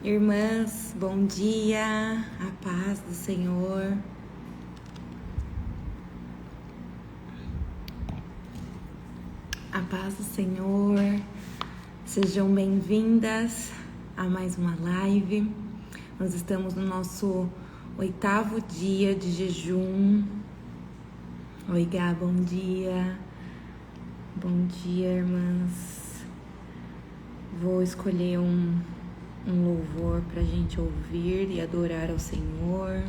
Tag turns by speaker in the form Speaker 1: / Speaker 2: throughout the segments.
Speaker 1: Irmãs, bom dia, a paz do Senhor. A paz do Senhor. Sejam bem-vindas a mais uma live. Nós estamos no nosso 8º dia de jejum. Oi, Gá, bom dia. Bom dia, irmãs. Vou escolher um louvor para a gente ouvir e adorar ao Senhor.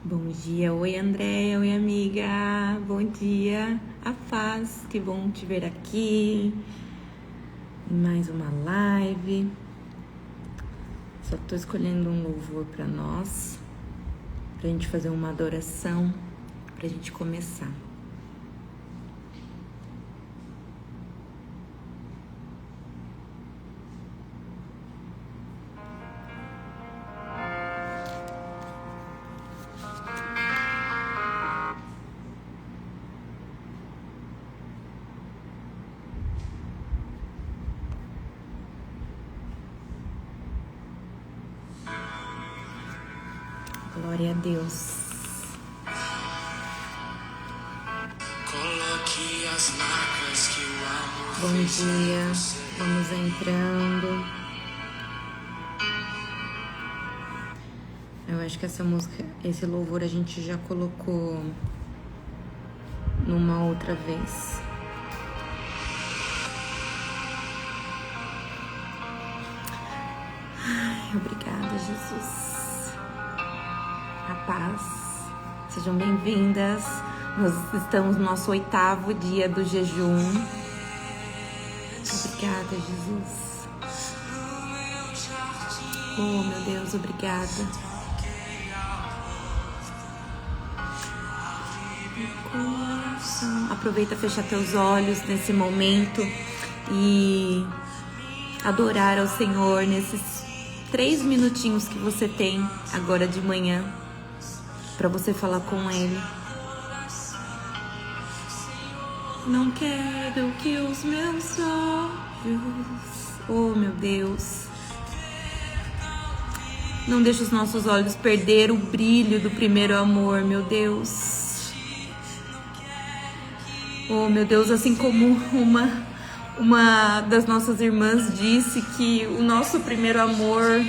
Speaker 1: Bom dia, oi André, oi amiga, bom dia, a paz, que bom te ver aqui em mais uma live. Só tô escolhendo um louvor para nós, pra gente fazer uma adoração, pra gente começar. Glória a Deus. Bom dia, vamos entrando. Eu acho que essa música, esse louvor a gente já colocou numa outra vez. Ai, obrigada, Jesus. A paz. Sejam bem-vindas. Nós estamos no nosso 8º dia do jejum. Obrigada, Jesus. Oh, meu Deus, obrigada. Aproveita, fecha teus olhos nesse momento e adorar ao Senhor nesses 3 minutinhos que você tem agora de manhã para você falar com Ele. Não quero que os meus olhos, oh meu Deus, não deixe os nossos olhos perder o brilho do primeiro amor, meu Deus. Oh meu Deus, assim como uma das nossas irmãs disse que o nosso primeiro amor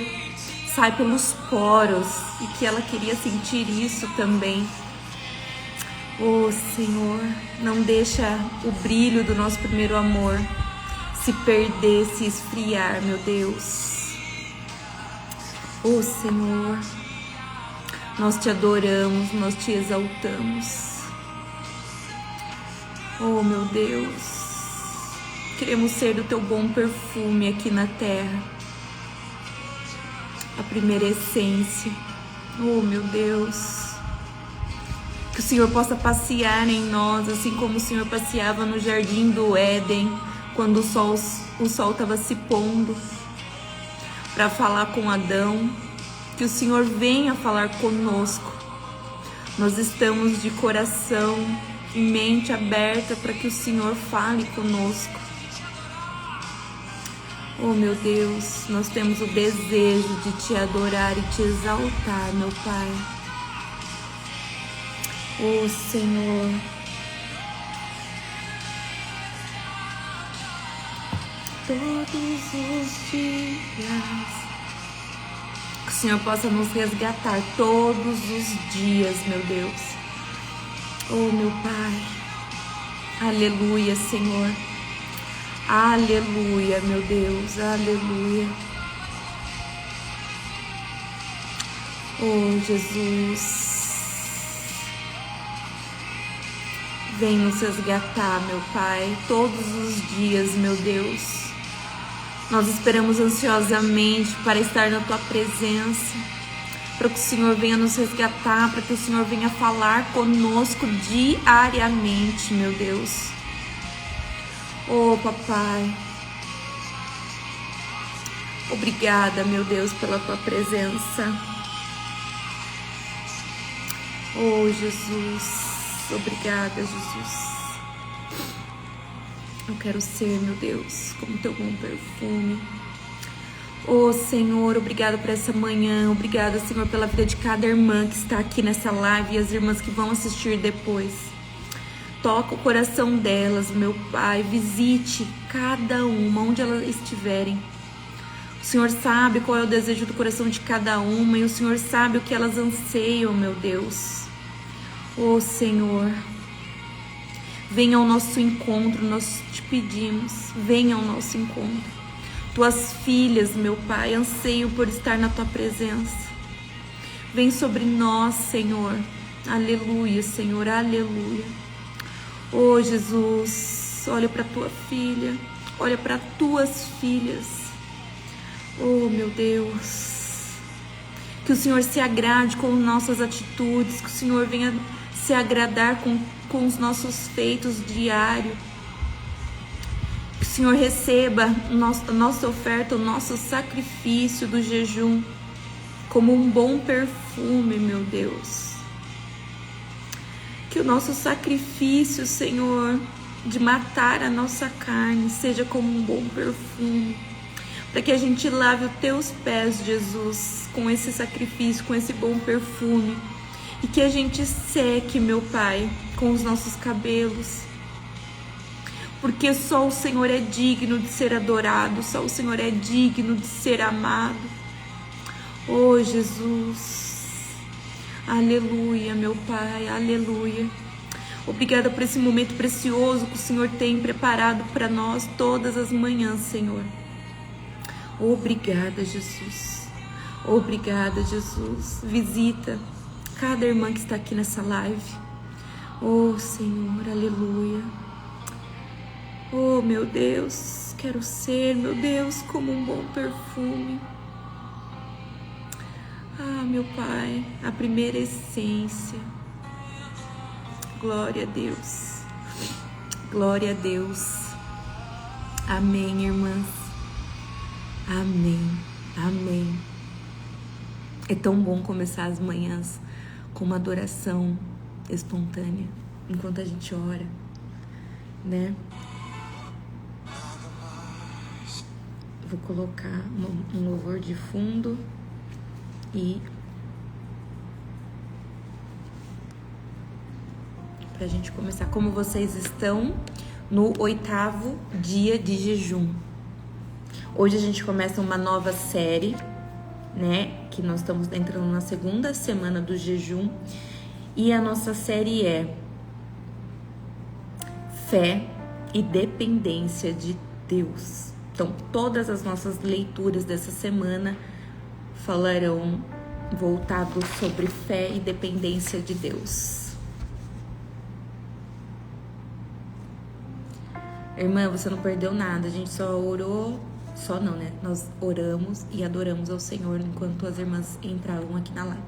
Speaker 1: sai pelos poros e que ela queria sentir isso também. Oh Senhor, não deixa o brilho do nosso primeiro amor se perder, se esfriar, meu Deus. Oh Senhor, nós te adoramos, nós te exaltamos. Oh meu Deus, queremos ser do teu bom perfume aqui na terra, a primeira essência. Oh meu Deus, que o Senhor possa passear em nós, assim como o Senhor passeava no jardim do Éden, quando o sol estava se pondo, para falar com Adão. Que o Senhor venha falar conosco. Nós estamos de coração e mente aberta para que o Senhor fale conosco. Oh meu Deus, nós temos o desejo de te adorar e te exaltar, meu Pai. Oh Senhor, todos os dias, que o Senhor possa nos resgatar todos os dias, meu Deus. Oh meu Pai, aleluia, Senhor, aleluia, meu Deus, aleluia. Oh Jesus, vem nos resgatar, meu Pai, todos os dias, meu Deus. Nós esperamos ansiosamente para estar na Tua presença, para que o Senhor venha nos resgatar, para que o Senhor venha falar conosco diariamente, meu Deus. Oh, Papai, obrigada, meu Deus, pela Tua presença. Oh, Jesus, obrigada, Jesus. Eu quero ser, meu Deus, como teu bom perfume. Oh, Senhor, obrigado por essa manhã. Obrigada, Senhor, pela vida de cada irmã que está aqui nessa live e as irmãs que vão assistir depois. Toca o coração delas, meu Pai. Visite cada uma, onde elas estiverem. O Senhor sabe qual é o desejo do coração de cada uma e o Senhor sabe o que elas anseiam, meu Deus. Oh, Senhor, venha ao nosso encontro, nós te pedimos. Venha ao nosso encontro. Tuas filhas, meu Pai, anseiam por estar na tua presença. Vem sobre nós, Senhor. Aleluia, Senhor, aleluia. Oh, Jesus, olha para tua filha, olha para tuas filhas. Oh, meu Deus, que o Senhor se agrade com nossas atitudes, que o Senhor venha se agradar com os nossos feitos diários. Que o Senhor receba a nossa oferta, o nosso sacrifício do jejum como um bom perfume, meu Deus. Que o nosso sacrifício, Senhor, de matar a nossa carne, seja como um bom perfume. Para que a gente lave os teus pés, Jesus, com esse sacrifício, com esse bom perfume. E que a gente seque, meu Pai, com os nossos cabelos. Porque só o Senhor é digno de ser adorado, só o Senhor é digno de ser amado. Oh, Jesus. Aleluia, meu Pai, aleluia. Obrigada por esse momento precioso que o Senhor tem preparado para nós todas as manhãs, Senhor. Obrigada, Jesus. Obrigada, Jesus. Visita cada irmã que está aqui nessa live. Oh, Senhor, aleluia. Oh, meu Deus, quero ser, meu Deus, como um bom perfume. Ah, meu Pai, a primeira essência. Glória a Deus. Glória a Deus. Amém, irmãs. Amém. Amém. É tão bom começar as manhãs com uma adoração espontânea, enquanto a gente ora, né? Vou colocar um louvor de fundo e pra gente começar. Como vocês estão no 8º dia de jejum? Hoje a gente começa uma nova série, né? Que nós estamos entrando na 2ª semana do jejum. E a nossa série é Fé e Dependência de Deus. Então, todas as nossas leituras dessa semana falarão voltado sobre fé e dependência de Deus. Irmã, você não perdeu nada, a gente só orou, só não, né? Nós oramos e adoramos ao Senhor enquanto as irmãs entravam aqui na live.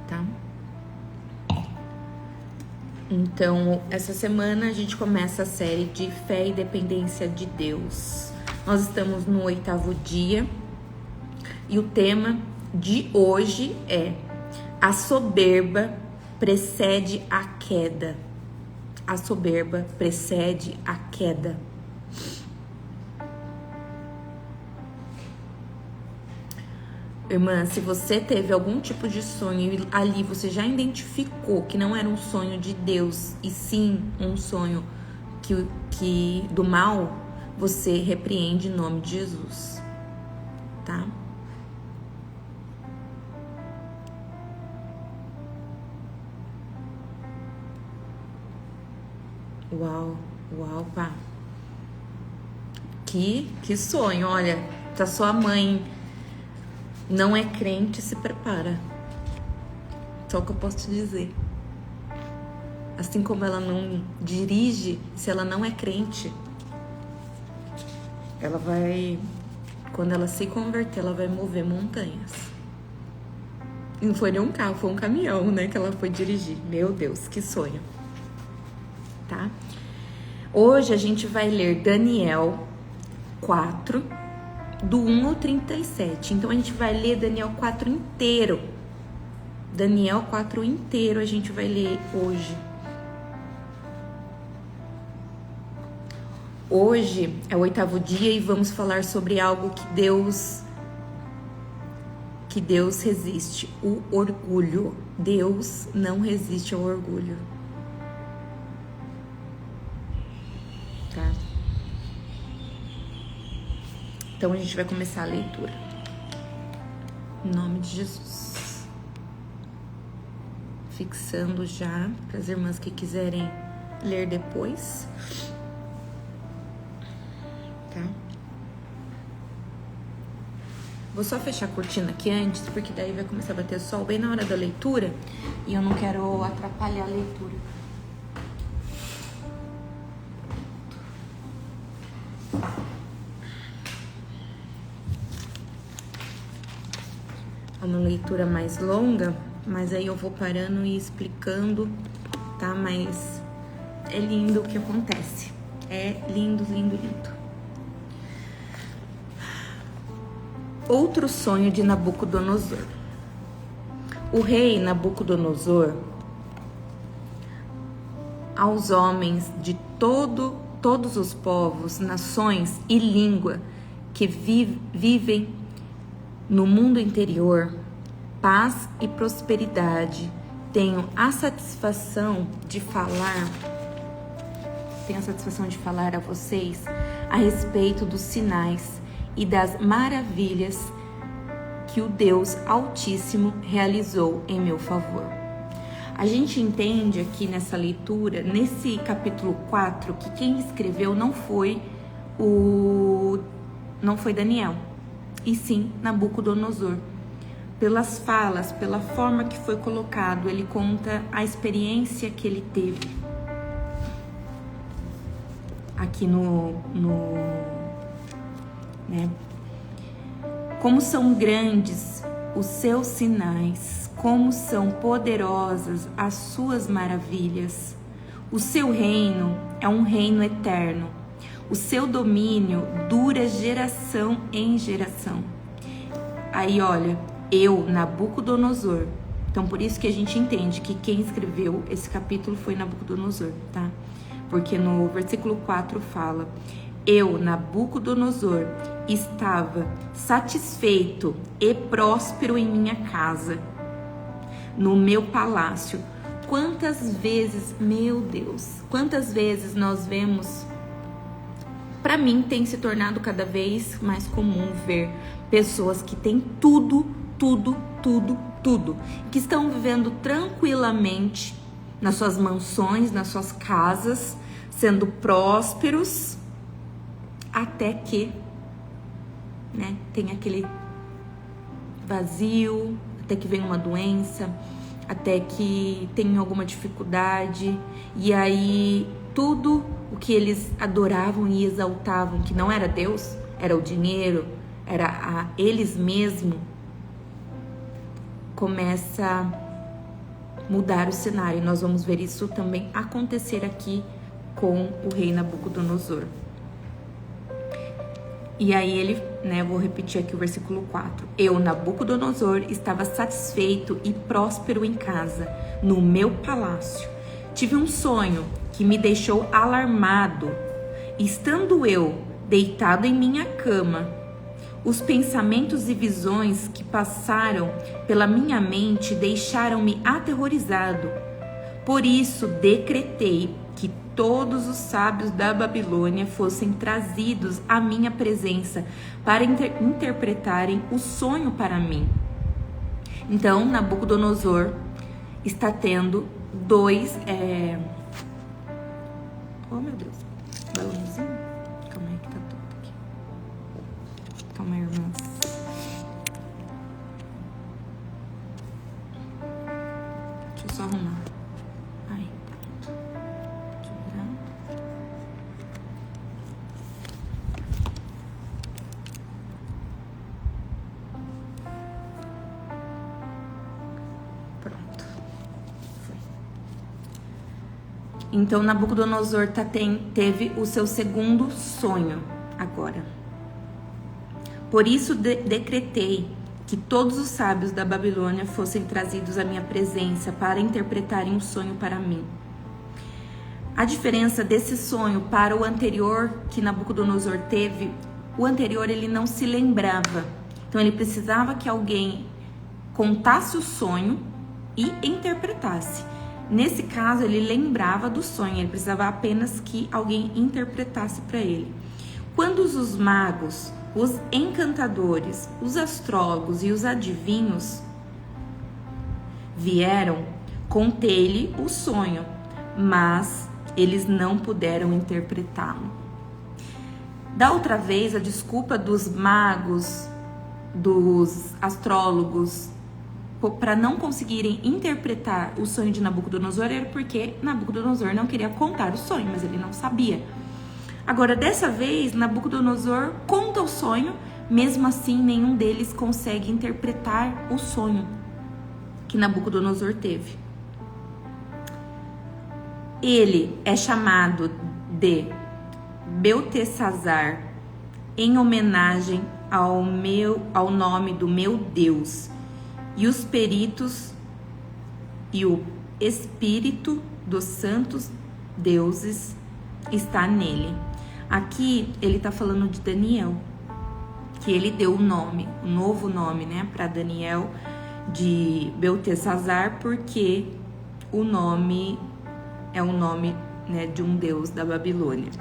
Speaker 1: Tá? Então, essa semana a gente começa a série de fé e dependência de Deus. Nós estamos no 8º dia e o tema de hoje é: a soberba precede a queda. A soberba precede a queda. Irmã, se você teve algum tipo de sonho e ali você já identificou que não era um sonho de Deus e sim um sonho que do mal, você repreende em nome de Jesus, tá? Uau, uau, pá. Que sonho, olha, tá sua mãe não é crente, se prepara. Só o que eu posso te dizer. Assim como ela não dirige, se ela não é crente, ela vai, quando ela se converter, ela vai mover montanhas. E não foi nem um carro, foi um caminhão, né, que ela foi dirigir. Meu Deus, que sonho. Tá? Hoje a gente vai ler Daniel 4, do 1 ao 37. Então a gente vai ler Daniel 4 inteiro. Daniel 4 inteiro a gente vai ler hoje. Hoje é o 8º dia e vamos falar sobre algo que Deus resiste, o orgulho. Deus não resiste ao orgulho. Tá? Então a gente vai começar a leitura. Em nome de Jesus. Fixando já para as irmãs que quiserem ler depois. Tá? Vou só fechar a cortina aqui antes, porque daí vai começar a bater sol bem na hora da leitura e eu não quero atrapalhar a leitura. É uma leitura mais longa, mas aí eu vou parando e explicando, tá? Mas é lindo o que acontece. É lindo, lindo, lindo. Outro sonho de Nabucodonosor. O rei Nabucodonosor, aos homens de todos os povos, nações e língua que vivem no mundo interior, paz e prosperidade, tenho a satisfação de falar a vocês a respeito dos sinais e das maravilhas que o Deus Altíssimo realizou em meu favor. A gente entende aqui nessa leitura, nesse capítulo 4, que quem escreveu não foi Daniel, e sim Nabucodonosor. Pelas falas, pela forma que foi colocado, ele conta a experiência que ele teve aqui né? Como são grandes os seus sinais, como são poderosas as suas maravilhas. O seu reino é um reino eterno. O seu domínio dura geração em geração. Aí, olha, eu, Nabucodonosor. Então, por isso que a gente entende que quem escreveu esse capítulo foi Nabucodonosor, tá? Porque no versículo 4 fala: eu, Nabucodonosor, estava satisfeito e próspero em minha casa, no meu palácio. Quantas vezes, meu Deus, quantas vezes nós vemos, para mim tem se tornado cada vez mais comum ver pessoas que têm tudo, que estão vivendo tranquilamente nas suas mansões, nas suas casas, sendo prósperos, até que, né, tem aquele vazio, até que vem uma doença, até que tem alguma dificuldade, e aí tudo o que eles adoravam e exaltavam, que não era Deus, era o dinheiro, era eles mesmos, começa a mudar o cenário. Nós vamos ver isso também acontecer aqui com o rei Nabucodonosor. E aí ele, né, vou repetir aqui o versículo 4. Eu, Nabucodonosor, estava satisfeito e próspero em casa, no meu palácio. Tive um sonho que me deixou alarmado. Estando eu deitado em minha cama, os pensamentos e visões que passaram pela minha mente deixaram-me aterrorizado. Por isso, decretei que todos os sábios da Babilônia fossem trazidos à minha presença para interpretarem o sonho para mim. Então, Nabucodonosor está tendo dois... Oh, meu Deus. Balãozinho? Calma aí que tá tudo aqui. Calma aí, irmãs. Deixa eu só arrumar. Aí, tá. Deixa eu virar. Pronto. Foi. Então, Nabucodonosor teve o seu segundo sonho agora. Por isso decretei que todos os sábios da Babilônia fossem trazidos à minha presença para interpretarem um sonho para mim. A diferença desse sonho para o anterior que Nabucodonosor teve, o anterior ele não se lembrava. Então ele precisava que alguém contasse o sonho e interpretasse. Nesse caso ele lembrava do sonho, ele precisava apenas que alguém interpretasse para ele. Quando os magos, os encantadores, os astrólogos e os adivinhos vieram, contei-lhe o sonho, mas eles não puderam interpretá-lo. Da outra vez, a desculpa dos magos, dos astrólogos, para não conseguirem interpretar o sonho de Nabucodonosor era porque Nabucodonosor não queria contar o sonho, mas ele não sabia. Agora, dessa vez, Nabucodonosor conta o sonho, mesmo assim nenhum deles consegue interpretar o sonho que Nabucodonosor teve. Ele é chamado de Beltesazar em homenagem ao nome do meu Deus, e os peritos e o espírito dos santos deuses está nele. Aqui ele está falando de Daniel, que ele deu o nome, um novo nome, né, para Daniel de Beltesazar, porque o nome é o nome, né, de um deus da Babilônia.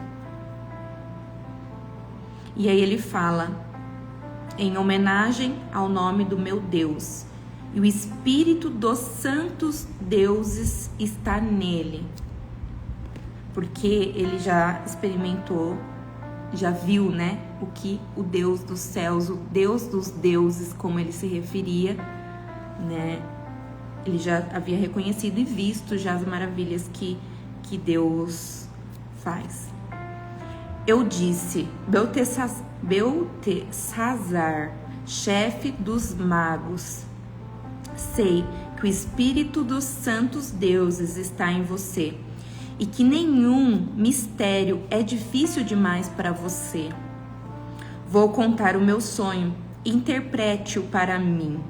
Speaker 1: E aí ele fala, em homenagem ao nome do meu Deus, e o espírito dos santos deuses está nele. Porque ele já experimentou, já viu, né, o que o Deus dos céus, o Deus dos deuses, como ele se referia, né, ele já havia reconhecido e visto já as maravilhas que Deus faz. Eu disse, Beltesazar, chefe dos magos, sei que o espírito dos santos deuses está em você e que nenhum mistério é difícil demais para você. Vou contar o meu sonho, interprete-o para mim.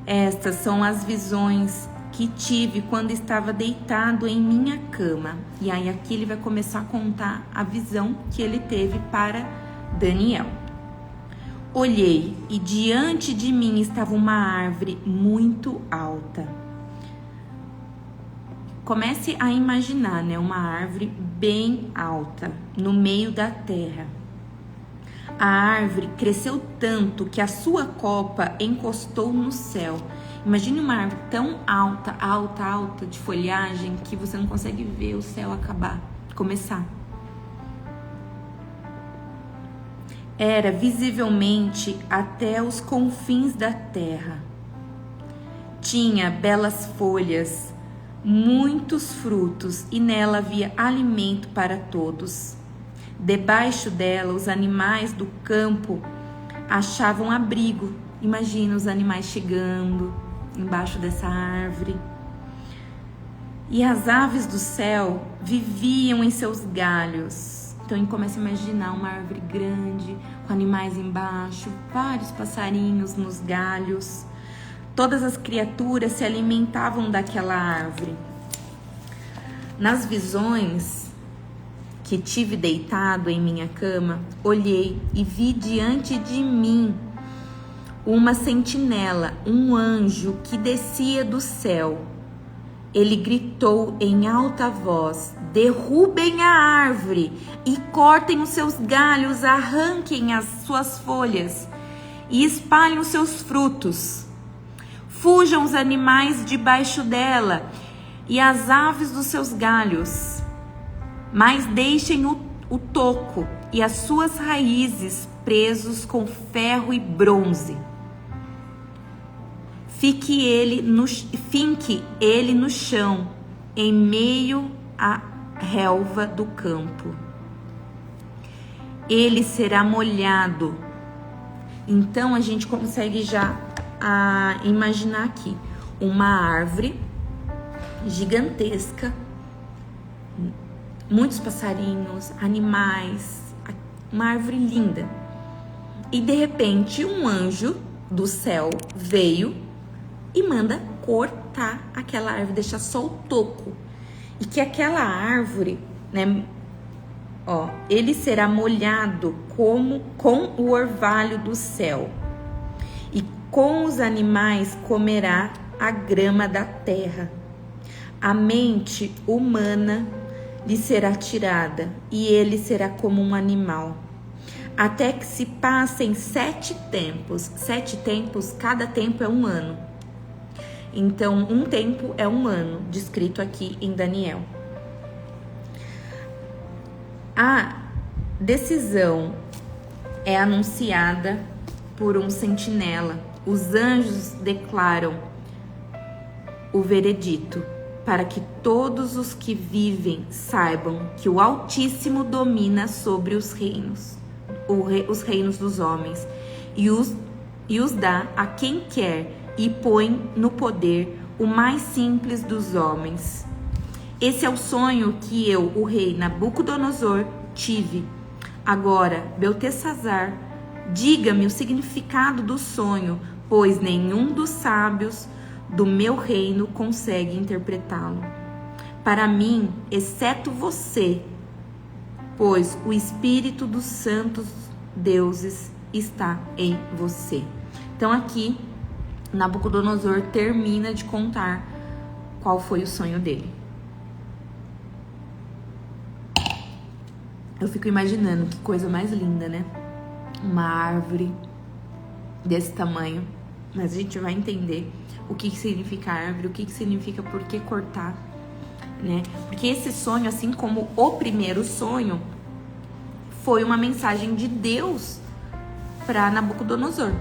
Speaker 1: Estas são as visões que tive quando estava deitado em minha cama. E aí aqui ele vai começar a contar a visão que ele teve para Daniel. Olhei e diante de mim estava uma árvore muito alta. Comece a imaginar, né, uma árvore bem alta no meio da terra. A árvore cresceu tanto que a sua copa encostou no céu. Imagine uma árvore tão alta, alta, alta de folhagem que você não consegue ver o céu começar. Era visivelmente até os confins da terra. Tinha belas folhas, muitos frutos e nela havia alimento para todos. Debaixo dela, os animais do campo achavam abrigo. Imagina os animais chegando embaixo dessa árvore. E as aves do céu viviam em seus galhos. Então ele começa a imaginar uma árvore grande, com animais embaixo, vários passarinhos nos galhos. Todas as criaturas se alimentavam daquela árvore. Nas visões que tive deitado em minha cama, olhei e vi diante de mim uma sentinela, um anjo que descia do céu. Ele gritou em alta voz: derrubem a árvore e cortem os seus galhos, arranquem as suas folhas e espalhem os seus frutos. Fujam os animais debaixo dela e as aves dos seus galhos, mas deixem o toco e as suas raízes presos com ferro e bronze. Finque ele no chão, em meio à relva do campo. Ele será molhado. Então a gente consegue já imaginar aqui uma árvore gigantesca, muitos passarinhos, animais, uma árvore linda. E de repente um anjo do céu veio e manda cortar aquela árvore, deixar só o toco. E que aquela árvore, né, ele será molhado com o orvalho do céu. E com os animais comerá a grama da terra. A mente humana lhe será tirada, e ele será como um animal. Até que se passem 7 tempos. 7 tempos, cada tempo é um ano. Então, um tempo é um ano, descrito aqui em Daniel. A decisão é anunciada por um sentinela. Os anjos declaram o veredito, para que todos os que vivem saibam que o Altíssimo domina sobre os reinos, os reinos dos homens, e os dá a quem quer, e põe no poder o mais simples dos homens. Esse é o sonho que eu, o rei Nabucodonosor, tive. Agora, Beltesazar, diga-me o significado do sonho, pois nenhum dos sábios do meu reino consegue interpretá-lo. Para mim, exceto você, pois o Espírito dos santos deuses está em você. Então aqui, Nabucodonosor termina de contar qual foi o sonho dele. Eu fico imaginando que coisa mais linda, né? Uma árvore desse tamanho. Mas a gente vai entender o que significa árvore, o que significa por que cortar, né? Porque esse sonho, assim como o primeiro sonho, foi uma mensagem de Deus para Nabucodonosor.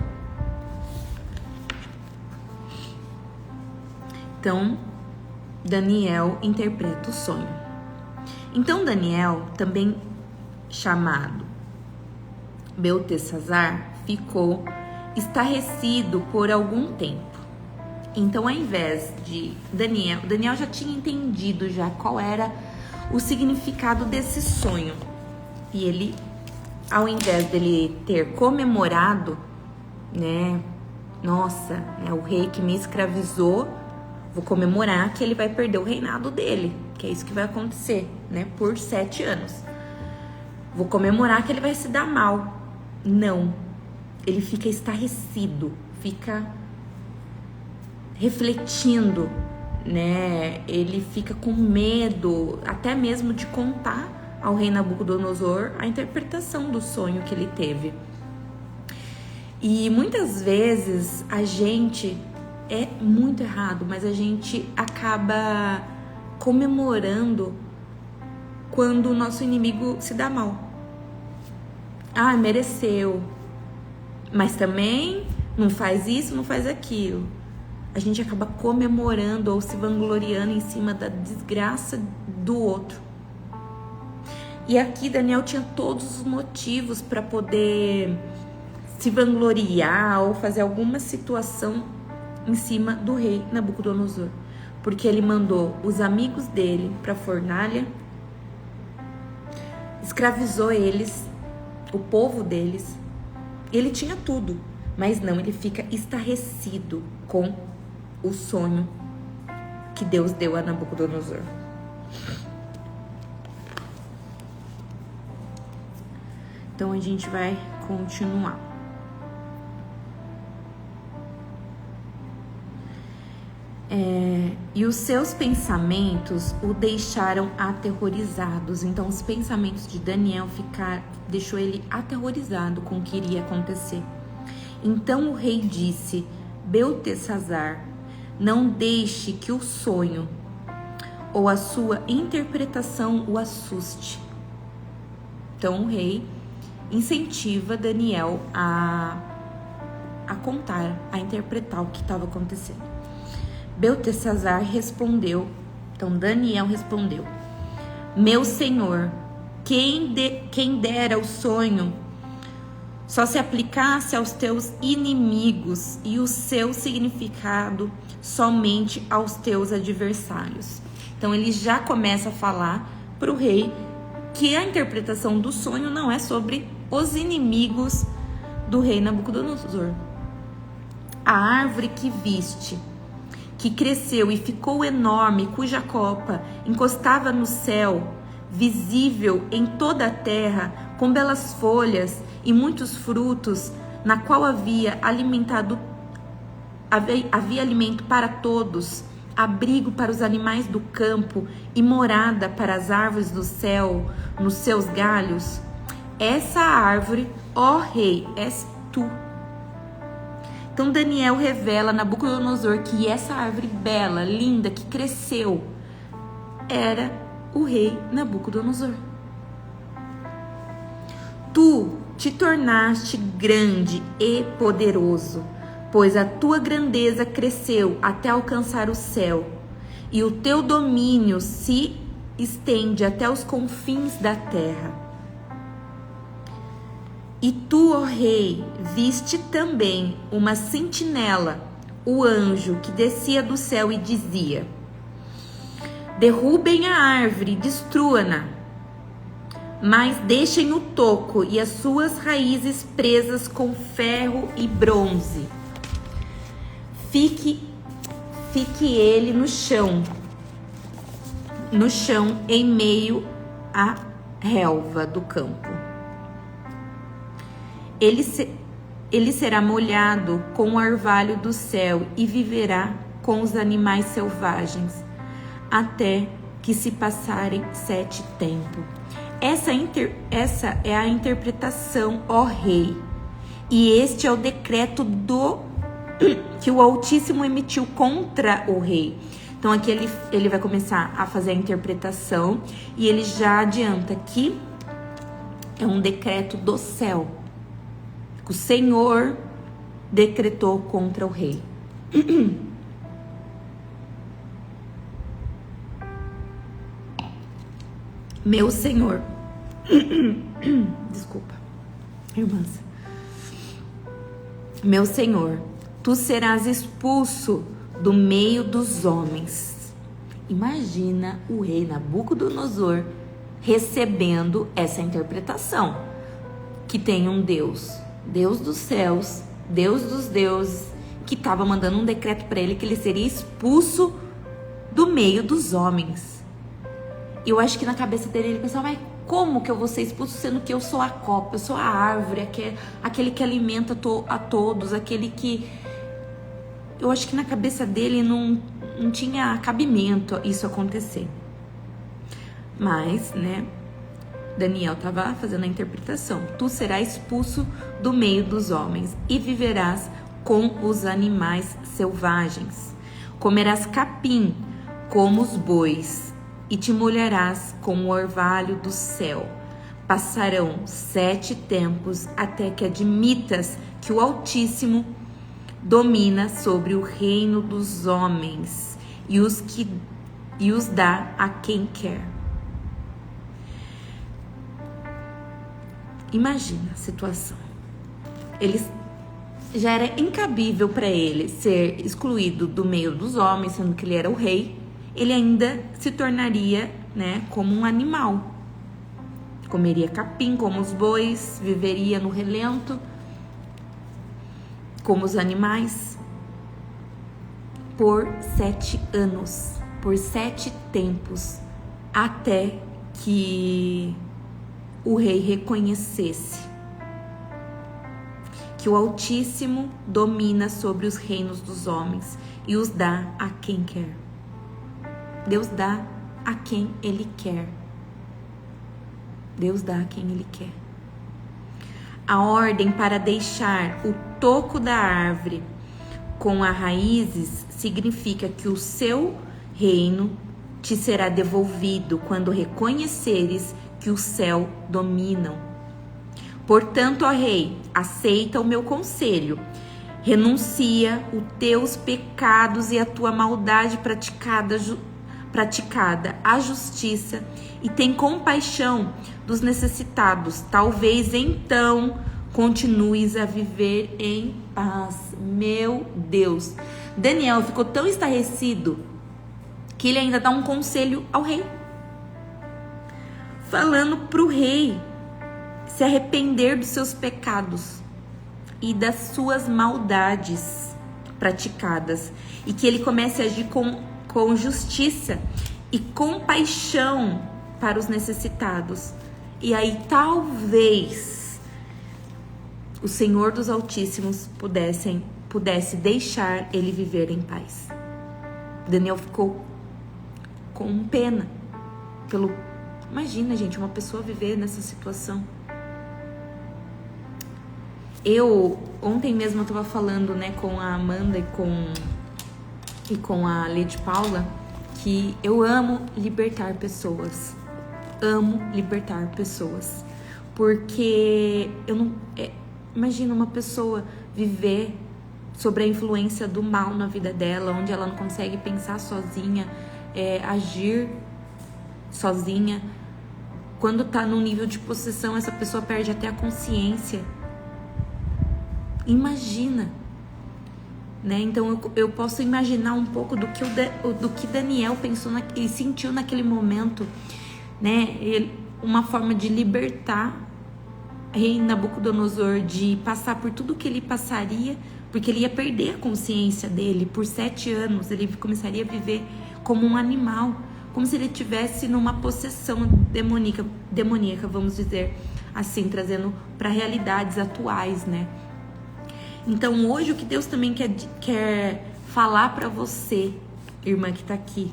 Speaker 1: Então, Daniel interpreta o sonho. Então, Daniel, também chamado Beltesazar, ficou estarrecido por algum tempo. Então, ao invés de Daniel já tinha entendido já qual era o significado desse sonho. E ele, ao invés dele ter comemorado, né, nossa, é o rei que me escravizou, vou comemorar que ele vai perder o reinado dele, que é isso que vai acontecer, né, por 7 anos. Vou comemorar que ele vai se dar mal. Não, ele fica estarrecido, fica refletindo, né? Ele fica com medo, até mesmo de contar ao rei Nabucodonosor a interpretação do sonho que ele teve. E muitas vezes a gente, é muito errado, mas a gente acaba comemorando quando o nosso inimigo se dá mal. Ah, mereceu. Mas também não faz isso, não faz aquilo. A gente acaba comemorando ou se vangloriando em cima da desgraça do outro. E aqui Daniel tinha todos os motivos para poder se vangloriar ou fazer alguma situação em cima do rei Nabucodonosor. Porque ele mandou os amigos dele para a fornalha, escravizou eles, o povo deles. Ele tinha tudo, mas não, ele fica estarrecido com o sonho que Deus deu a Nabucodonosor. Então a gente vai continuar. E os seus pensamentos o deixaram aterrorizados. Então os pensamentos de Daniel deixou ele aterrorizado com o que iria acontecer. Então o rei disse: Beltesazar, não deixe que o sonho ou a sua interpretação o assuste. Então o rei incentiva Daniel a contar, a interpretar o que estava acontecendo. Beltesazar respondeu, então Daniel respondeu: meu senhor, quem dera o sonho só se aplicasse aos teus inimigos e o seu significado somente aos teus adversários. Então ele já começa a falar para o rei que a interpretação do sonho não é sobre os inimigos do rei Nabucodonosor. A árvore que viste, que cresceu e ficou enorme, cuja copa encostava no céu, visível em toda a terra, com belas folhas e muitos frutos, na qual havia alimento para todos, abrigo para os animais do campo e morada para as árvores do céu nos seus galhos. Essa árvore, ó rei, és tu. Então Daniel revela a Nabucodonosor que essa árvore bela, linda, que cresceu, era o rei Nabucodonosor. Tu te tornaste grande e poderoso, pois a tua grandeza cresceu até alcançar o céu, e o teu domínio se estende até os confins da terra. E tu, ó rei, viste também uma sentinela, o anjo que descia do céu e dizia: derrubem a árvore, destrua-na, mas deixem o toco e as suas raízes presas com ferro e bronze. Fique ele no chão em meio à relva do campo. Ele será molhado com o orvalho do céu e viverá com os animais selvagens, até que se passarem 7 tempos. Essa é a interpretação, ó rei, e este é o decreto que o Altíssimo emitiu contra o rei. Então aqui ele vai começar a fazer a interpretação e ele já adianta que é um decreto do céu, que o Senhor decretou contra o rei. Meu Senhor, desculpa, irmãs. Meu Senhor, tu serás expulso do meio dos homens. Imagina o rei Nabucodonosor recebendo essa interpretação, que tem um Deus, Deus dos céus, Deus dos deuses, que estava mandando um decreto para ele que ele seria expulso do meio dos homens. Eu acho que na cabeça dele ele pensava, mas como que eu vou ser expulso sendo que eu sou a copa, eu sou a árvore, aquele que alimenta a todos, aquele que... Eu acho que na cabeça dele não tinha cabimento isso acontecer. Mas, né, Daniel estava fazendo a interpretação. Tu serás expulso do meio dos homens e viverás com os animais selvagens. Comerás capim como os bois e te molharás com o orvalho do céu. Passarão 7 tempos até que admitas que o Altíssimo domina sobre o reino dos homens e os dá a quem quer. Imagina a situação. Já era incabível para ele ser excluído do meio dos homens, sendo que ele era o rei. Ele ainda se tornaria, né, como um animal. Comeria capim como os bois, viveria no relento como os animais por 7 anos, por 7 tempos, até que o rei reconhecesse que o Altíssimo domina sobre os reinos dos homens e os dá a quem quer. Deus dá a quem Ele quer. Deus dá a quem Ele quer. A ordem para deixar o toco da árvore com as raízes significa que o seu reino te será devolvido quando reconheceres que o céu dominam. Portanto, ó rei, aceita o meu conselho. Renuncia os teus pecados e a tua maldade praticada a justiça e tem compaixão dos necessitados. Talvez então continues a viver em paz. Meu Deus. Daniel ficou tão estarrecido que ele ainda dá um conselho ao rei, falando pro rei se arrepender dos seus pecados e das suas maldades. praticadas e que ele comece a agir com justiça e compaixão para os necessitados. E aí talvez o Senhor dos Altíssimos pudesse deixar ele viver em paz. Daniel ficou com pena imagina, gente, uma pessoa viver nessa situação. Ontem mesmo eu estava falando, né, com a Amanda e com a Lady Paula, que eu amo libertar pessoas. Amo libertar pessoas. Porque imagina uma pessoa viver sobre a influência do mal na vida dela, onde ela não consegue pensar sozinha, agir sozinha. Quando tá num nível de possessão, essa pessoa perde até a consciência. Imagina, né? Então eu posso imaginar um pouco do que Daniel pensou e sentiu naquele momento, né? Uma forma de libertar rei Nabucodonosor, de passar por tudo que ele passaria, porque ele ia perder a consciência dele por 7 anos. Ele começaria a viver como um animal, como se ele estivesse numa possessão demoníaca, vamos dizer assim, trazendo para realidades atuais, né? Então hoje o que Deus também quer falar para você, irmã que tá aqui,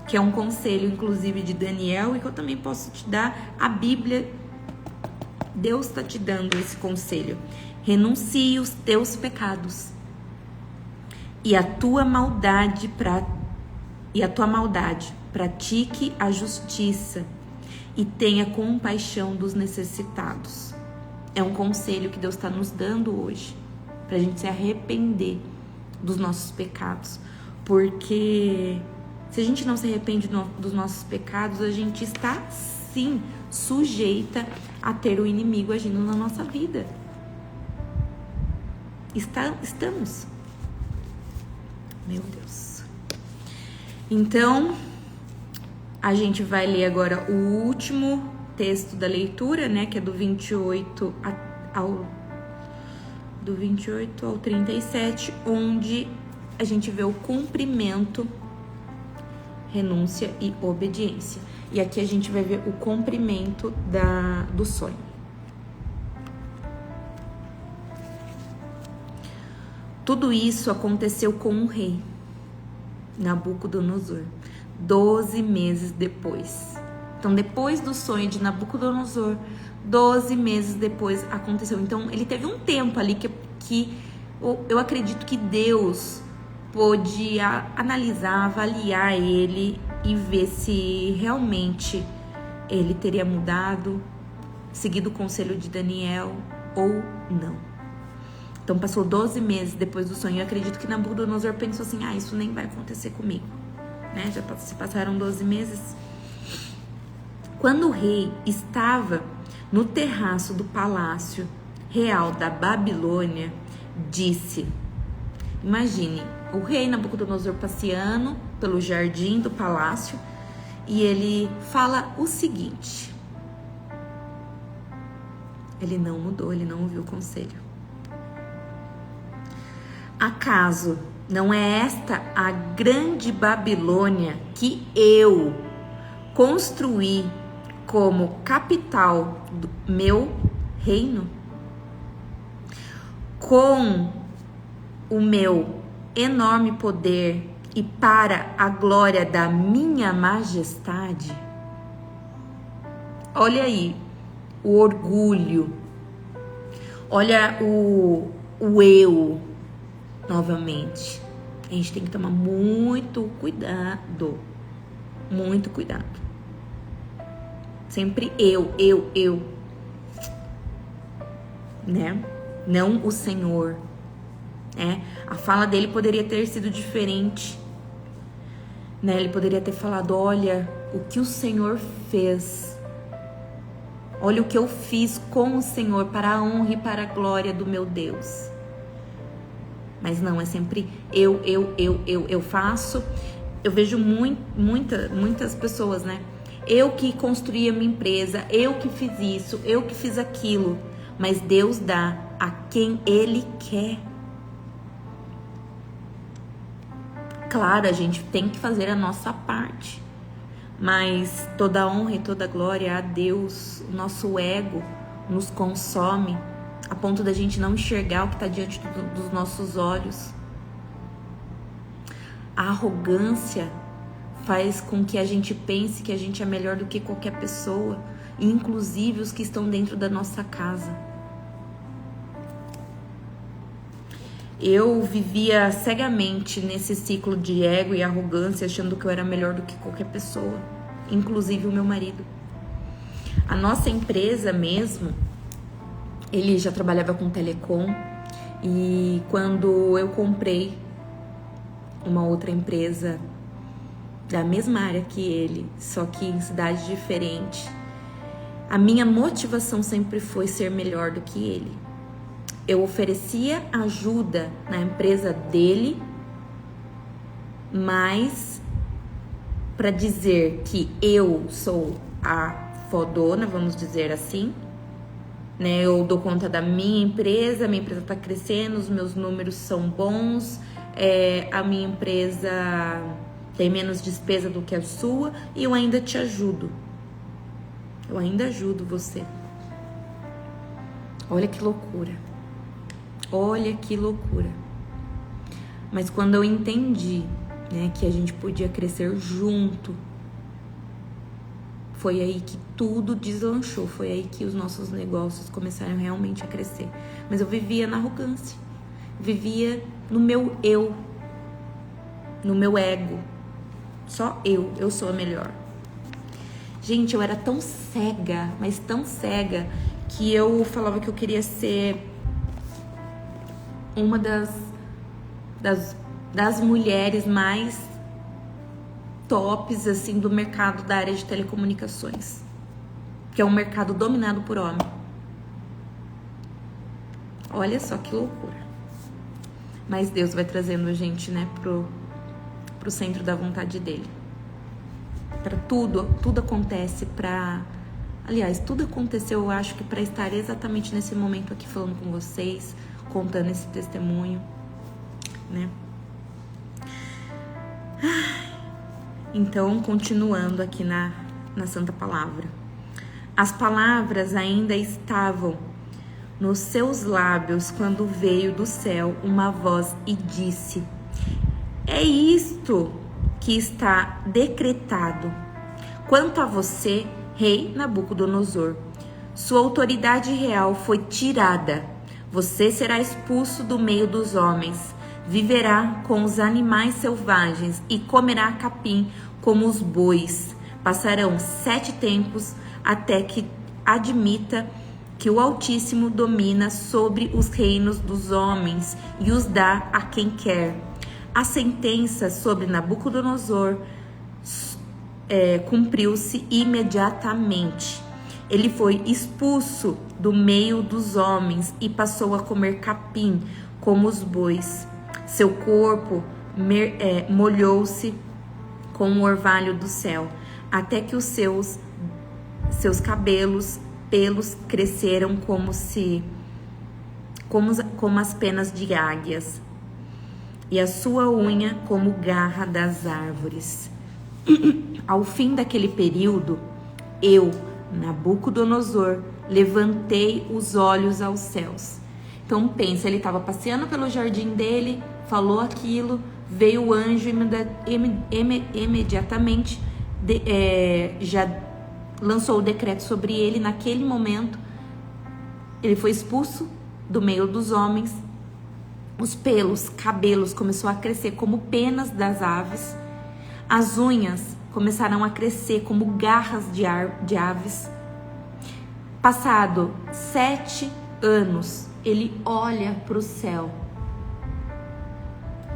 Speaker 1: que é um conselho inclusive de Daniel e que eu também posso te dar, a Bíblia, Deus tá te dando esse conselho. Renuncie os teus pecados e a tua maldade, pratique a justiça e tenha compaixão dos necessitados. É um conselho que Deus está nos dando hoje, para a gente se arrepender dos nossos pecados. Porque se a gente não se arrepende dos nossos pecados, a gente está, sim, sujeita a ter o inimigo agindo na nossa vida. Estamos. Meu Deus. Então, a gente vai ler agora o último texto da leitura, né, que é do 28 ao 37, onde a gente vê o cumprimento, renúncia e obediência. E aqui a gente vai ver o cumprimento do sonho. Tudo isso aconteceu com o rei Nabucodonosor, 12 meses depois. Então, depois do sonho de Nabucodonosor, 12 meses depois aconteceu. Então, ele teve um tempo ali que eu acredito que Deus pôde analisar, avaliar ele e ver se realmente ele teria mudado, seguido o conselho de Daniel ou não. Então, passou 12 meses depois do sonho. Eu acredito que Nabucodonosor pensou assim, isso nem vai acontecer comigo, né? Já se passaram 12 meses. Quando o rei estava no terraço do palácio real da Babilônia, disse, imagine, o rei Nabucodonosor passeando pelo jardim do palácio, e ele fala o seguinte, ele não mudou, ele não ouviu o conselho. Acaso não é esta a grande Babilônia que eu construí como capital do meu reino? Com o meu enorme poder e para a glória da minha majestade? Olha aí o orgulho, olha o eu novamente. A gente tem que tomar muito cuidado, sempre eu, né? Não o Senhor, né? A fala dele poderia ter sido diferente, né? Ele poderia ter falado, olha o que o Senhor fez, olha o que eu fiz com o Senhor para a honra e para a glória do meu Deus. Mas não, é sempre eu faço. Eu vejo muitas pessoas, né? Eu que construí a minha empresa, eu que fiz isso, eu que fiz aquilo. Mas Deus dá a quem Ele quer. Claro, a gente tem que fazer a nossa parte, mas toda honra e toda glória a Deus. O nosso ego nos consome a ponto da gente não enxergar o que está diante dos nossos olhos. A arrogância faz com que a gente pense que a gente é melhor do que qualquer pessoa, inclusive os que estão dentro da nossa casa. Eu vivia cegamente nesse ciclo de ego e arrogância, achando que eu era melhor do que qualquer pessoa, inclusive o meu marido. A nossa empresa mesmo, ele já trabalhava com telecom, e quando eu comprei uma outra empresa da mesma área que ele, só que em cidade diferente, a minha motivação sempre foi ser melhor do que ele. Eu oferecia ajuda na empresa dele, mas para dizer que eu sou a fodona, vamos dizer assim, né? Eu dou conta da minha empresa tá crescendo, os meus números são bons, a minha empresa tem menos despesa do que a sua e eu ainda te ajudo. Eu ainda ajudo você. Olha que loucura. Olha que loucura. Mas quando eu entendi, né, que a gente podia crescer junto, foi aí que tudo deslanchou. Foi aí que os nossos negócios começaram realmente a crescer. Mas eu vivia na arrogância. Vivia no meu eu. No meu ego. Só eu sou a melhor. Gente, eu era tão cega, mas tão cega, que eu falava que eu queria ser uma das mulheres mais tops, assim, do mercado da área de telecomunicações, que é um mercado dominado por homem. Olha só que loucura. Mas Deus vai trazendo a gente, né, pro centro da vontade dele. Para tudo acontece aliás, tudo aconteceu, eu acho que para estar exatamente nesse momento aqui falando com vocês, contando esse testemunho, né? Então, continuando aqui na Santa Palavra. As palavras ainda estavam nos seus lábios quando veio do céu uma voz e disse: é isto que está decretado. Quanto a você, rei Nabucodonosor, sua autoridade real foi tirada. Você será expulso do meio dos homens, viverá com os animais selvagens e comerá capim como os bois. Passarão 7 tempos até que admita que o Altíssimo domina sobre os reinos dos homens e os dá a quem quer. A sentença sobre Nabucodonosor cumpriu-se imediatamente. Ele foi expulso do meio dos homens e passou a comer capim como os bois. Seu corpo molhou-se com o orvalho do céu, até que os seus pelos cresceram como as penas de águias, e a sua unha como garra das árvores. Ao fim daquele período, eu, Nabucodonosor, levantei os olhos aos céus. Então pensa, ele estava passeando pelo jardim dele, falou aquilo, veio o anjo imediatamente, já lançou o decreto sobre ele. Naquele momento, ele foi expulso do meio dos homens. Os cabelos começou a crescer como penas das aves. As unhas começaram a crescer como garras de aves. Passado 7 anos, ele olha para o céu.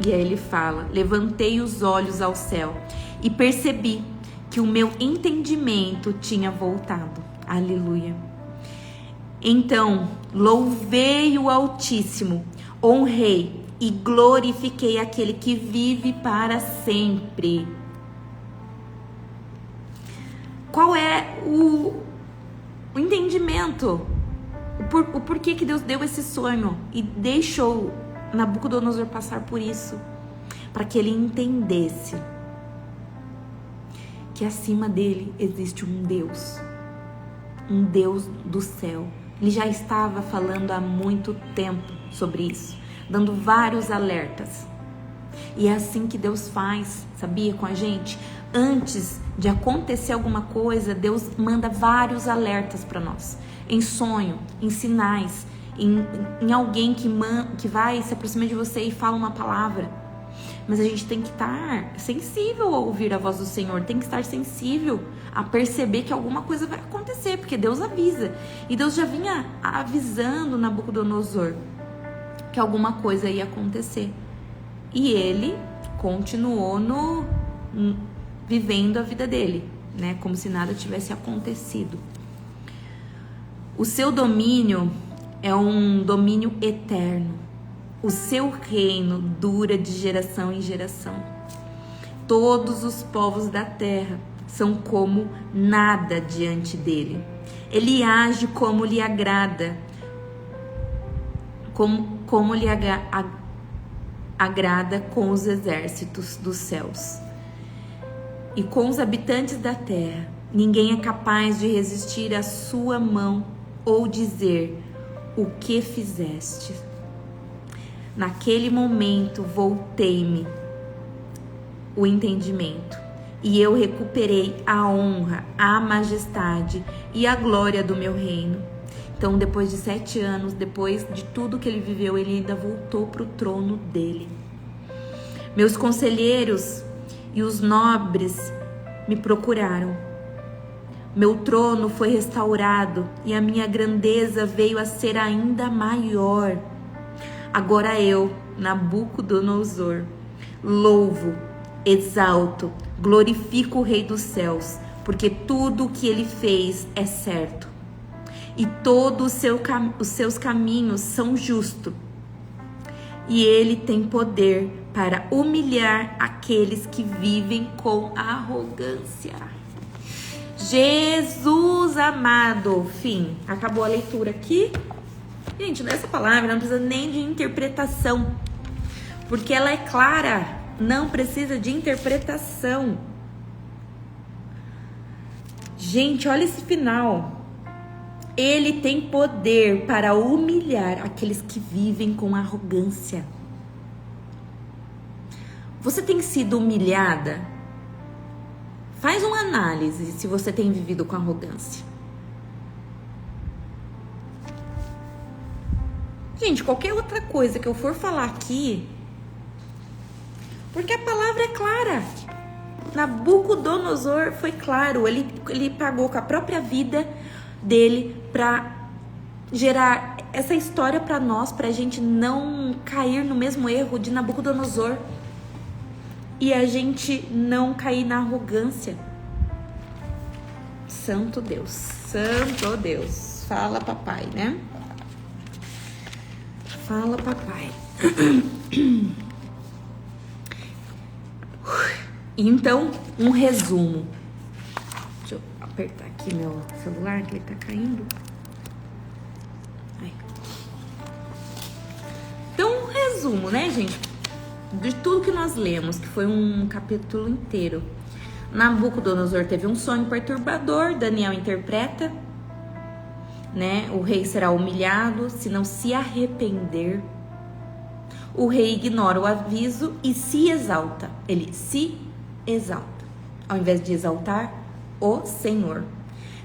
Speaker 1: E aí ele fala: levantei os olhos ao céu e percebi que o meu entendimento tinha voltado. Aleluia. Então, louvei o Altíssimo, honrei e glorifiquei aquele que vive para sempre. Qual é o entendimento? O porquê que Deus deu esse sonho e deixou Nabucodonosor passar por isso? para que ele entendesse que acima dele existe um Deus do céu. Ele já estava falando há muito tempo sobre isso, dando vários alertas. E é assim que Deus faz, sabia, com a gente? Antes de acontecer alguma coisa, Deus manda vários alertas para nós. Em sonho, em sinais, em alguém que vai se aproximar de você e fala uma palavra. Mas a gente tem que estar sensível a ouvir a voz do Senhor, tem que estar sensível a perceber que alguma coisa vai acontecer, porque Deus avisa. E Deus já vinha avisando Nabucodonosor que alguma coisa ia acontecer. E ele continuou vivendo a vida dele, né? Como se nada tivesse acontecido. O seu domínio é um domínio eterno. O seu reino dura de geração em geração. Todos os povos da terra são como nada diante dele. Ele age como lhe agrada, como lhe agrada com os exércitos dos céus. E com os habitantes da terra, ninguém é capaz de resistir à sua mão ou dizer: o que fizeste? Naquele momento voltei-me o entendimento, e eu recuperei a honra, a majestade e a glória do meu reino. Então, depois de 7 anos, depois de tudo que ele viveu, ele ainda voltou para o trono dele. Meus conselheiros e os nobres me procuraram. Meu trono foi restaurado e a minha grandeza veio a ser ainda maior. Agora eu, Nabucodonosor, louvo, exalto, glorifico o Rei dos céus, porque tudo o que ele fez é certo, e todos os seus caminhos são justos, e ele tem poder para humilhar aqueles que vivem com arrogância. Jesus amado. Fim. Acabou a leitura aqui. Gente, essa palavra não precisa nem de interpretação, porque ela é clara, não precisa de interpretação. Gente, olha esse final. Ele tem poder para humilhar aqueles que vivem com arrogância. Você tem sido humilhada? Faz uma análise se você tem vivido com arrogância. Gente, qualquer outra coisa que eu for falar aqui, porque a palavra é clara. Nabucodonosor foi claro, ele pagou com a própria vida dele para gerar essa história para nós, para a gente não cair no mesmo erro de Nabucodonosor e a gente não cair na arrogância. Santo Deus, fala papai, né? Fala papai. Então, um resumo. Deixa eu apertar aqui meu celular, que ele tá caindo. Aí. Então, um resumo, né, gente? De tudo que nós lemos, que foi um capítulo inteiro. Nabucodonosor teve um sonho perturbador, Daniel interpreta, né? O rei será humilhado se não se arrepender. O rei ignora o aviso e se exalta. Ele se exalta, ao invés de exaltar o Senhor.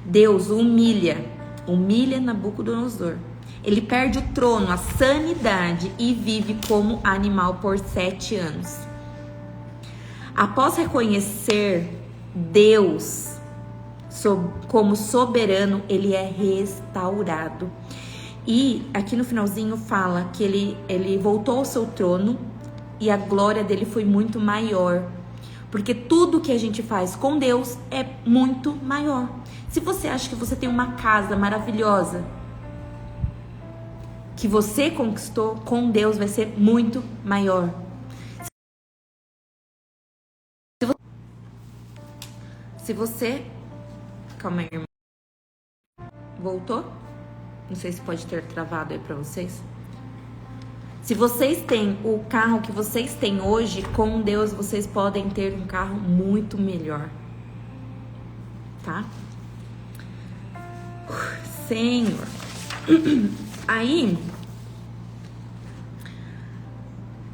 Speaker 1: Deus humilha Nabucodonosor. Ele perde o trono, a sanidade e vive como animal por 7 anos. Após reconhecer Deus como soberano, ele é restaurado. E aqui no finalzinho fala que ele voltou ao seu trono e a glória dele foi muito maior. Porque tudo que a gente faz com Deus é muito maior. Se você acha que você tem uma casa maravilhosa, que você conquistou, com Deus vai ser muito maior. Se você... Calma aí, irmão. Voltou? Não sei se pode ter travado aí pra vocês. Se vocês têm o carro que vocês têm hoje, com Deus vocês podem ter um carro muito melhor. Tá? Senhor. Aí,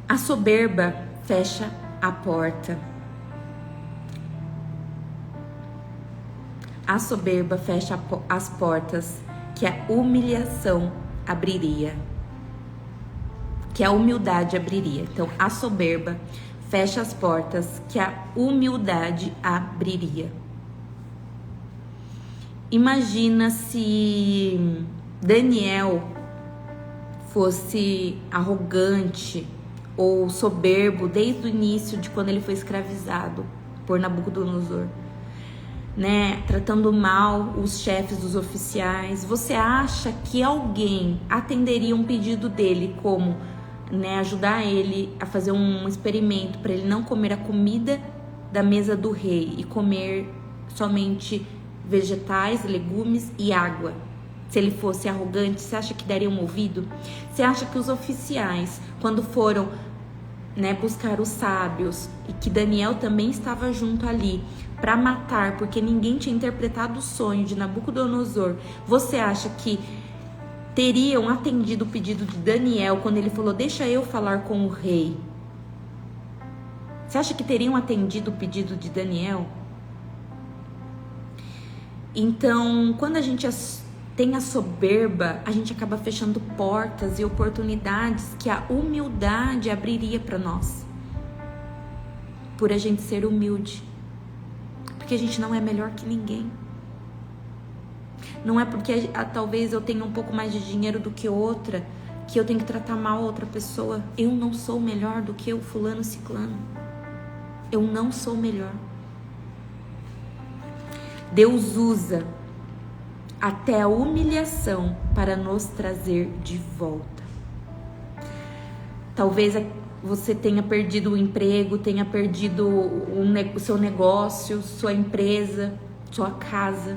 Speaker 1: a soberba fecha a porta. A soberba fecha as portas que a humilhação abriria. Que a humildade abriria. Então, a soberba fecha as portas que a humildade abriria. Imagina se Daniel fosse arrogante ou soberbo desde o início de quando ele foi escravizado por Nabucodonosor, né? Tratando mal os chefes dos oficiais. Você acha que alguém atenderia um pedido dele como, né, ajudar ele a fazer um experimento para ele não comer a comida da mesa do rei e comer somente vegetais, legumes e água? Se ele fosse arrogante, você acha que daria um ouvido? Você acha que os oficiais, quando foram, né, buscar os sábios, e que Daniel também estava junto ali para matar, porque ninguém tinha interpretado o sonho de Nabucodonosor, você acha que teriam atendido o pedido de Daniel quando ele falou, deixa eu falar com o rei? Você acha que teriam atendido o pedido de Daniel? Então, quando a gente tem a soberba, a gente acaba fechando portas e oportunidades que a humildade abriria para nós. Por a gente ser humilde. Porque a gente não é melhor que ninguém. Não é porque talvez eu tenha um pouco mais de dinheiro do que outra, que eu tenho que tratar mal outra pessoa. Eu não sou melhor do que o fulano ciclano. Eu não sou melhor. Deus usa até a humilhação para nos trazer de volta. Talvez você tenha perdido o emprego, tenha perdido o seu negócio, sua empresa, sua casa.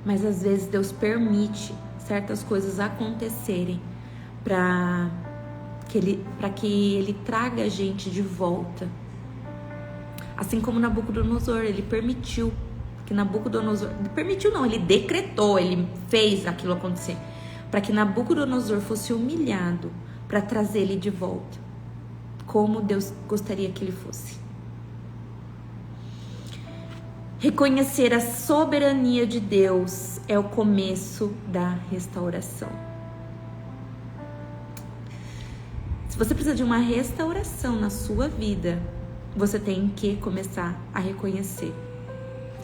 Speaker 1: Mas às vezes Deus permite certas coisas acontecerem para que ele traga a gente de volta. Assim como Nabucodonosor, ele permitiu que Nabucodonosor... Permitiu não, ele decretou, ele fez aquilo acontecer. Para que Nabucodonosor fosse humilhado, para trazer ele de volta. Como Deus gostaria que ele fosse. Reconhecer a soberania de Deus é o começo da restauração. Se você precisa de uma restauração na sua vida, você tem que começar a reconhecer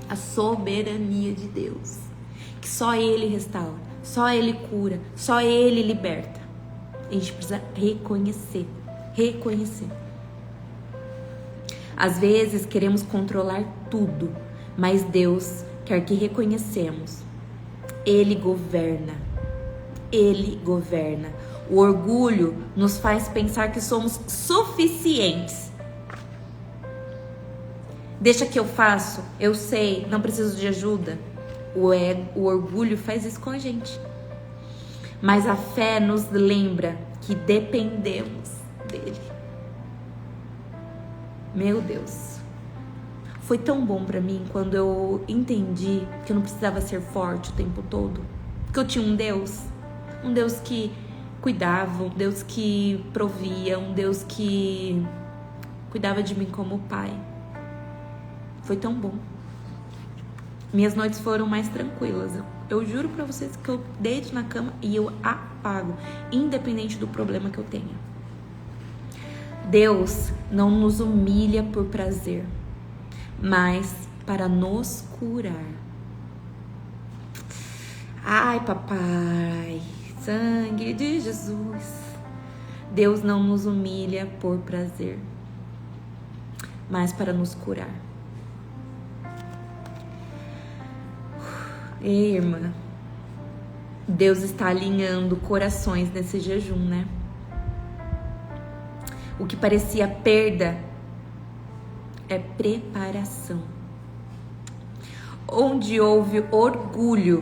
Speaker 1: a soberania de Deus. Que só Ele restaura, só Ele cura, só Ele liberta. A gente precisa reconhecer. Às vezes queremos controlar tudo, mas Deus quer que reconhecemos. Ele governa. Ele governa. O orgulho nos faz pensar que somos suficientes. Deixa que eu faço, eu sei, não preciso de ajuda. O orgulho faz isso com a gente. Mas a fé nos lembra que dependemos dele. Meu Deus. Foi tão bom pra mim quando eu entendi que eu não precisava ser forte o tempo todo. Que eu tinha um Deus que cuidava, um Deus que provia, um Deus que cuidava de mim como pai. Foi tão bom. Minhas noites foram mais tranquilas. Eu juro pra vocês que eu deito na cama e eu apago, independente do problema que eu tenha. Deus não nos humilha por prazer, mas para nos curar. Ai, papai, sangue de Jesus. Deus não nos humilha por prazer, mas para nos curar. Ei, irmã, Deus está alinhando corações nesse jejum, né? O que parecia perda é preparação. Onde houve orgulho,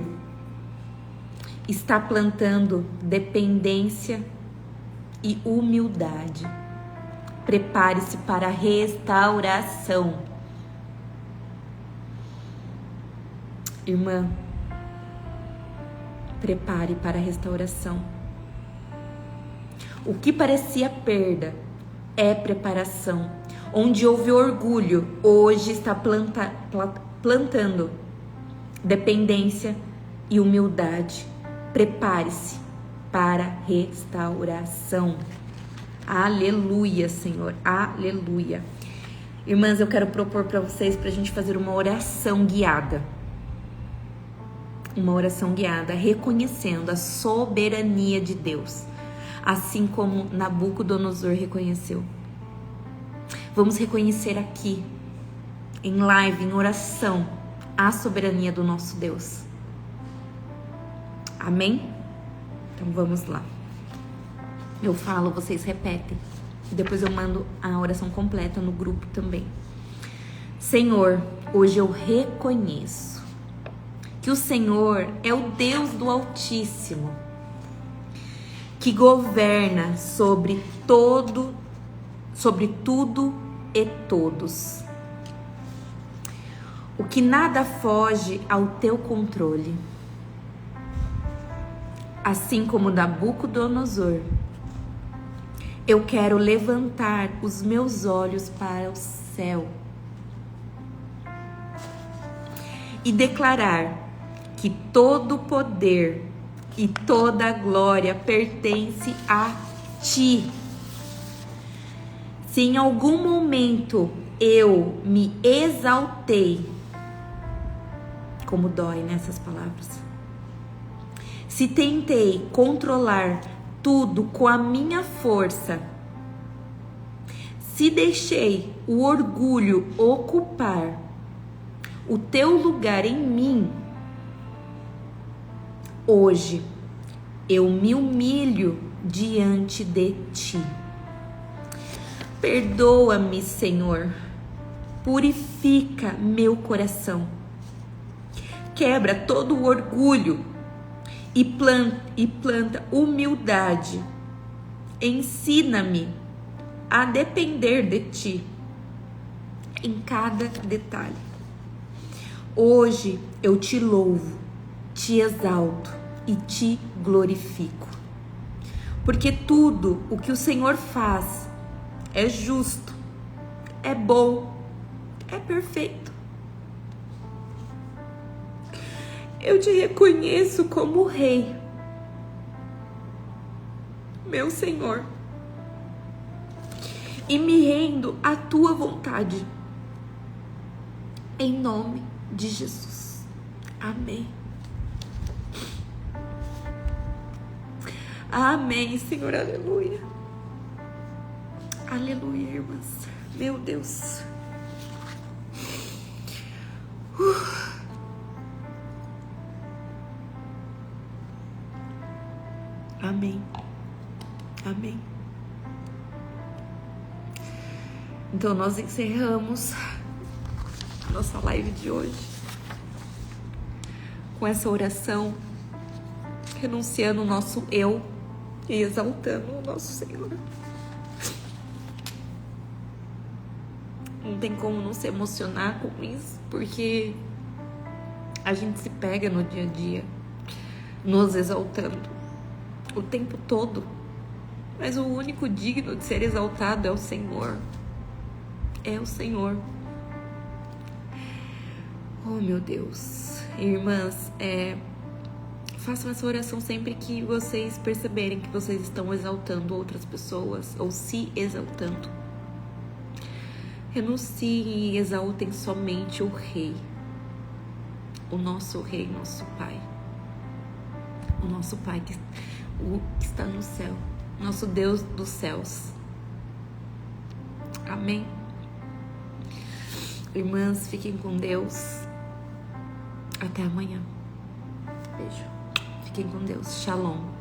Speaker 1: está plantando dependência e humildade. Prepare-se para a restauração. Irmã, prepare para a restauração. O que parecia perda é preparação. Onde houve orgulho, hoje está plantando dependência e humildade. Prepare-se para a restauração. Aleluia, Senhor. Aleluia. Irmãs, eu quero propor para vocês para a gente fazer uma oração guiada. Uma oração guiada, reconhecendo a soberania de Deus, assim como Nabucodonosor reconheceu. Vamos reconhecer aqui, em live, em oração, a soberania do nosso Deus. Amém? Então vamos lá. Eu falo, vocês repetem. E depois eu mando a oração completa no grupo também. Senhor, hoje eu reconheço que o Senhor é o Deus do Altíssimo, que governa sobre tudo e todos. O que nada foge ao teu controle. Assim como Nabucodonosor, eu quero levantar os meus olhos para o céu e declarar que todo poder e toda glória pertence a ti. Se em algum momento eu me exaltei, como dói nessas palavras, se tentei controlar tudo com a minha força, se deixei o orgulho ocupar o teu lugar em mim, hoje eu me humilho diante de ti. Perdoa-me, Senhor, purifica meu coração, quebra todo o orgulho e planta humildade. Ensina-me a depender de ti em cada detalhe. Hoje eu te louvo, te exalto e te glorifico, porque tudo o que o Senhor faz é justo, é bom, é perfeito. Eu te reconheço como Rei, meu Senhor, e me rendo à tua vontade, em nome de Jesus. Amém. Amém, Senhor, aleluia. Aleluia, irmãs. Meu Deus. Amém. Amém. Então nós encerramos nossa live de hoje com essa oração, renunciando o nosso eu e exaltando o nosso Senhor. Não tem como não se emocionar com isso, porque a gente se pega no dia a dia nos exaltando o tempo todo, mas o único digno de ser exaltado é o Senhor. É o Senhor. Oh, meu Deus. Irmãs, façam essa oração sempre que vocês perceberem que vocês estão exaltando outras pessoas ou se exaltando. Renunciem e exaltem somente o Rei, o nosso Rei, nosso Pai, o nosso Pai que está no céu, nosso Deus dos céus. Amém? Irmãs, fiquem com Deus. Até amanhã. Beijo. Fiquem com Deus. Shalom.